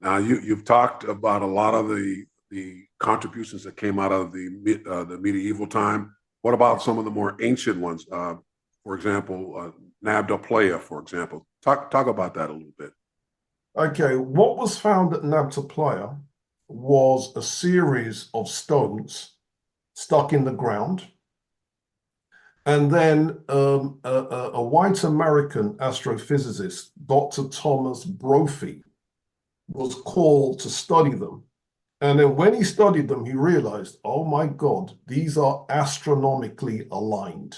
Now you've talked about a lot of the contributions that came out of the medieval time. What about some of the more ancient ones? For example, Nabta Playa, for example. Talk about that a little bit. Okay, what was found at Nabta Playa was a series of stones stuck in the ground. And then a white American astrophysicist, Dr. Thomas Brophy, was called to study them. And then when he studied them, he realized, oh my God, these are astronomically aligned.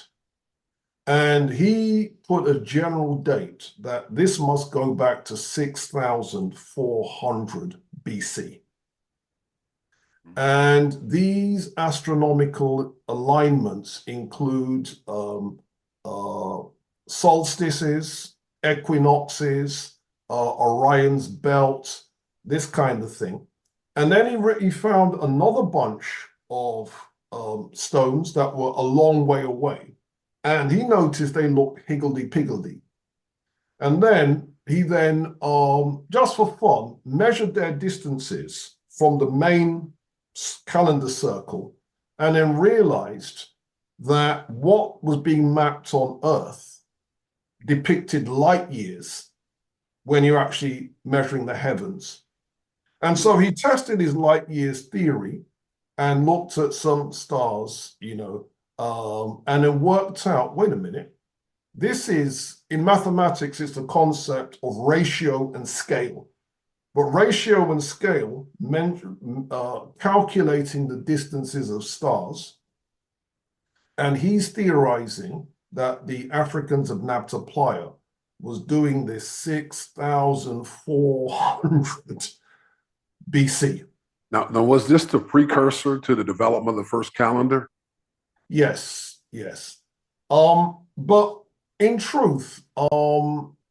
And he put a general date that this must go back to 6,400 BC. And these astronomical alignments include solstices, equinoxes, Orion's belt, this kind of thing. And then he found another bunch of stones that were a long way away. And he noticed they looked higgledy-piggledy. And then he just for fun, measured their distances from the main calendar circle, and then realized that what was being mapped on Earth depicted light years when you're actually measuring the heavens. And so he tested his light years theory and looked at some stars, and then worked out, wait a minute, this is, in mathematics, it's the concept of ratio and scale. But ratio and scale meant calculating the distances of stars. And he's theorizing that the Africans of Nabta Playa was doing this 6,400 BC. Now, was this the precursor to the development of the first calendar? Yes, yes. But in truth,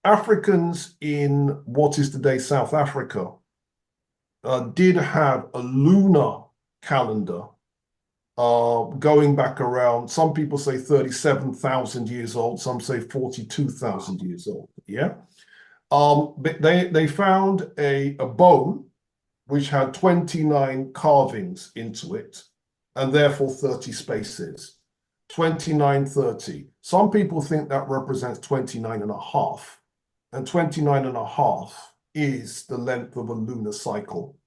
Africans in what is today South Africa did have a lunar calendar going back around, some people say 37,000 years old, some say 42,000 years old, yeah? But they found a bone which had 29 carvings into it, and therefore 30 spaces. 29, 30. Some people think that represents 29 and a half. And 29 and a half is the length of a lunar cycle.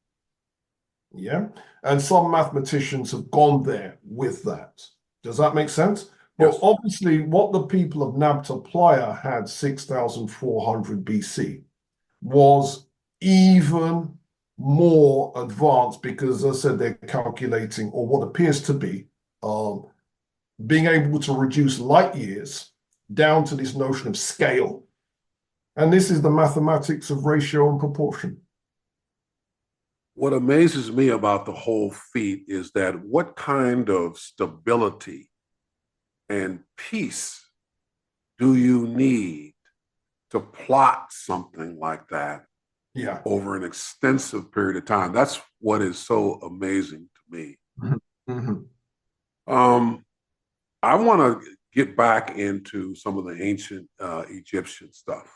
Yeah. And some mathematicians have gone there with that. Does that make sense? Yes. Well, obviously, what the people of Nabta Playa had 6,400 BC was even more advanced because, as I said, they're calculating, or what appears to be, being able to reduce light years down to this notion of scale. And this is the mathematics of ratio and proportion. What amazes me about the whole feat is that what kind of stability and peace do you need to plot something like that over an extensive period of time? That's what is so amazing to me. Mm-hmm. I want to get back into some of the ancient Egyptian stuff.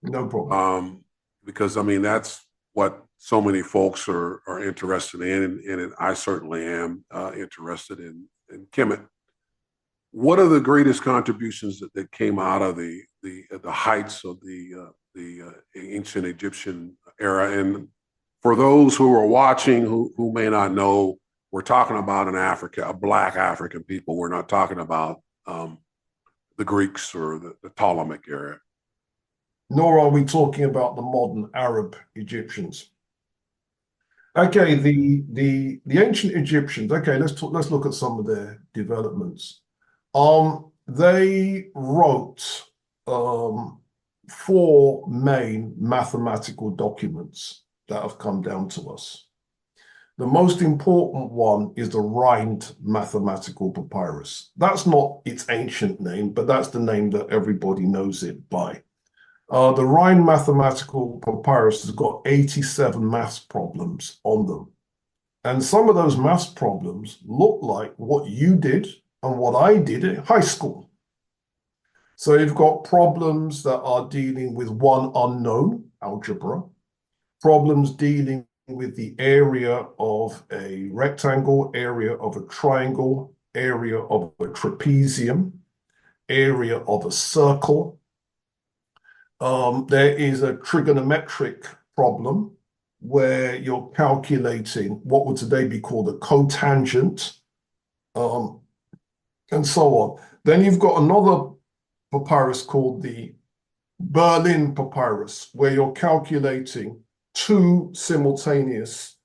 No problem. Because I mean, that's what so many folks are interested in, and I certainly am interested in Kemet. What are the greatest contributions that came out of the heights of the ancient Egyptian era? And for those who are watching who may not know, we're talking about in Africa, a Black African people. We're not talking about the Greeks or the Ptolemaic era. Nor are we talking about the modern Arab Egyptians. Okay, the ancient Egyptians. Okay, let's look at some of their developments. They wrote 4 main mathematical documents that have come down to us. The most important one is the Rhind mathematical papyrus. That's not its ancient name, but that's the name that everybody knows it by. The Rhind mathematical papyrus has got 87 maths problems on them. And some of those maths problems look like what you did and what I did at high school. So you've got problems that are dealing with one unknown, algebra, problems dealing with the area of a rectangle, area of a triangle, area of a trapezium, area of a circle. There is a trigonometric problem where you're calculating what would today be called a cotangent, um, and so on. Then you've got another papyrus called the Berlin papyrus, where you're calculating two simultaneous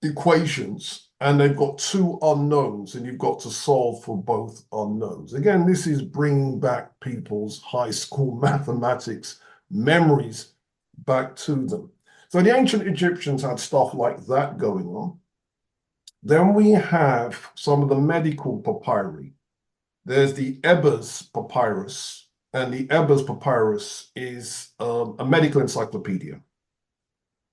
equations and they've got two unknowns and you've got to solve for both unknowns. Again, this is bringing back people's high school mathematics memories back to them. So the ancient Egyptians had stuff like that going on. Then we have some of the medical papyri. There's the Ebers papyrus, and the Ebers papyrus is a medical encyclopedia.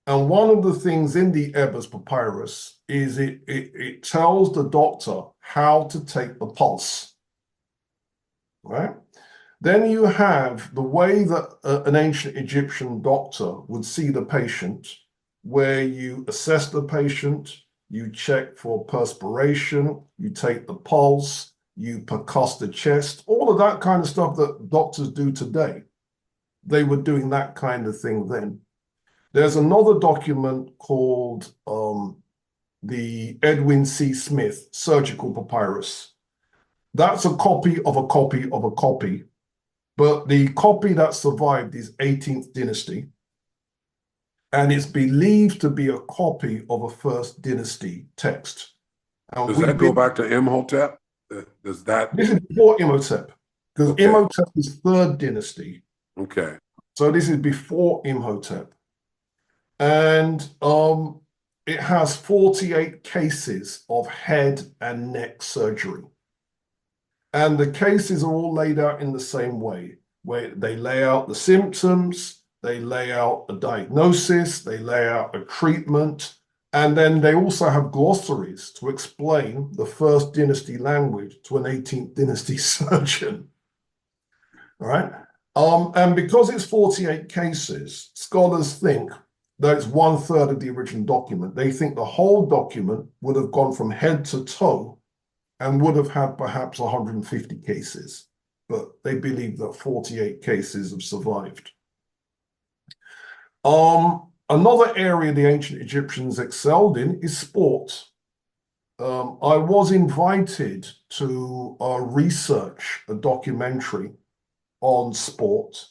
And one of the things in the Ebers papyrus is it tells the doctor how to take the pulse, right? Then you have the way that an ancient Egyptian doctor would see the patient, where you assess the patient, you check for perspiration, you take the pulse, you percuss the chest, all of that kind of stuff that doctors do today. They were doing that kind of thing then. There's another document called the Edwin C. Smith Surgical Papyrus. That's a copy of a copy of a copy, but the copy that survived is 18th dynasty, and it's believed to be a copy of a first dynasty text. And does that go back to Imhotep? Does that? This is before Imhotep, because Okay. Imhotep is third dynasty. Okay. So this is before Imhotep. And it has 48 cases of head and neck surgery. And the cases are all laid out in the same way, where they lay out the symptoms, they lay out a diagnosis, they lay out a treatment, and then they also have glossaries to explain the first dynasty language to an 18th dynasty surgeon. All right. And because it's 48 cases, scholars think that it's 1/3 of the original document. They think the whole document would have gone from head to toe and would have had perhaps 150 cases, but they believe that 48 cases have survived. Another area the ancient Egyptians excelled in is sport. I was invited to research a documentary on sport,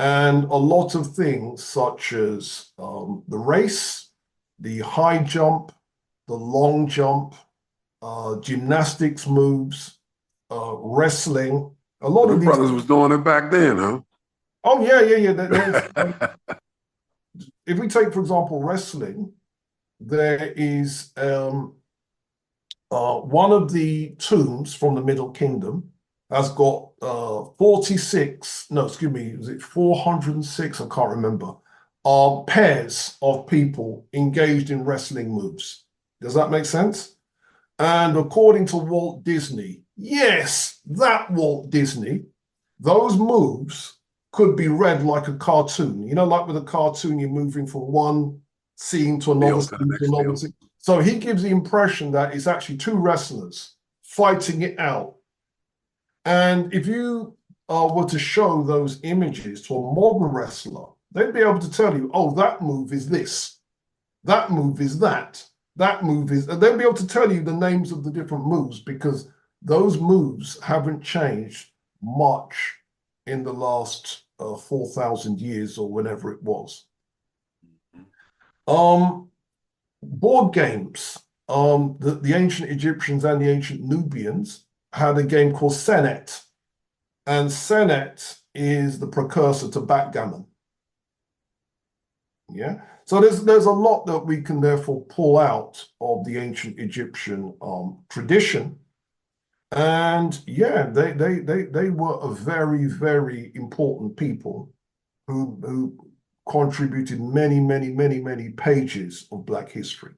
and a lot of things such as the race, the high jump, the long jump, gymnastics moves, wrestling. A lot Your of these brothers was doing it back then, huh? Oh yeah. If we take, for example, wrestling, there is one of the tombs from the Middle Kingdom has got 46, no, excuse me, is it 406? I can't remember. Pairs of people engaged in wrestling moves. Does that make sense? And according to Walt Disney, yes, that Walt Disney, those moves could be read like a cartoon. You know, like with a cartoon, you're moving from one scene to another scene to another scene. So he gives the impression that it's actually two wrestlers fighting it out. And if you were to show those images to a modern wrestler, they'd be able to tell you, oh, that move is this, that move is that, that move is, and they'd be able to tell you the names of the different moves because those moves haven't changed much in the last 4,000 years or whenever it was. Board games. The ancient Egyptians and the ancient Nubians had a game called Senet. And Senet is the precursor to backgammon. Yeah. So there's a lot that we can therefore pull out of the ancient Egyptian tradition. And yeah, they were a very, very important people who contributed many pages of Black history.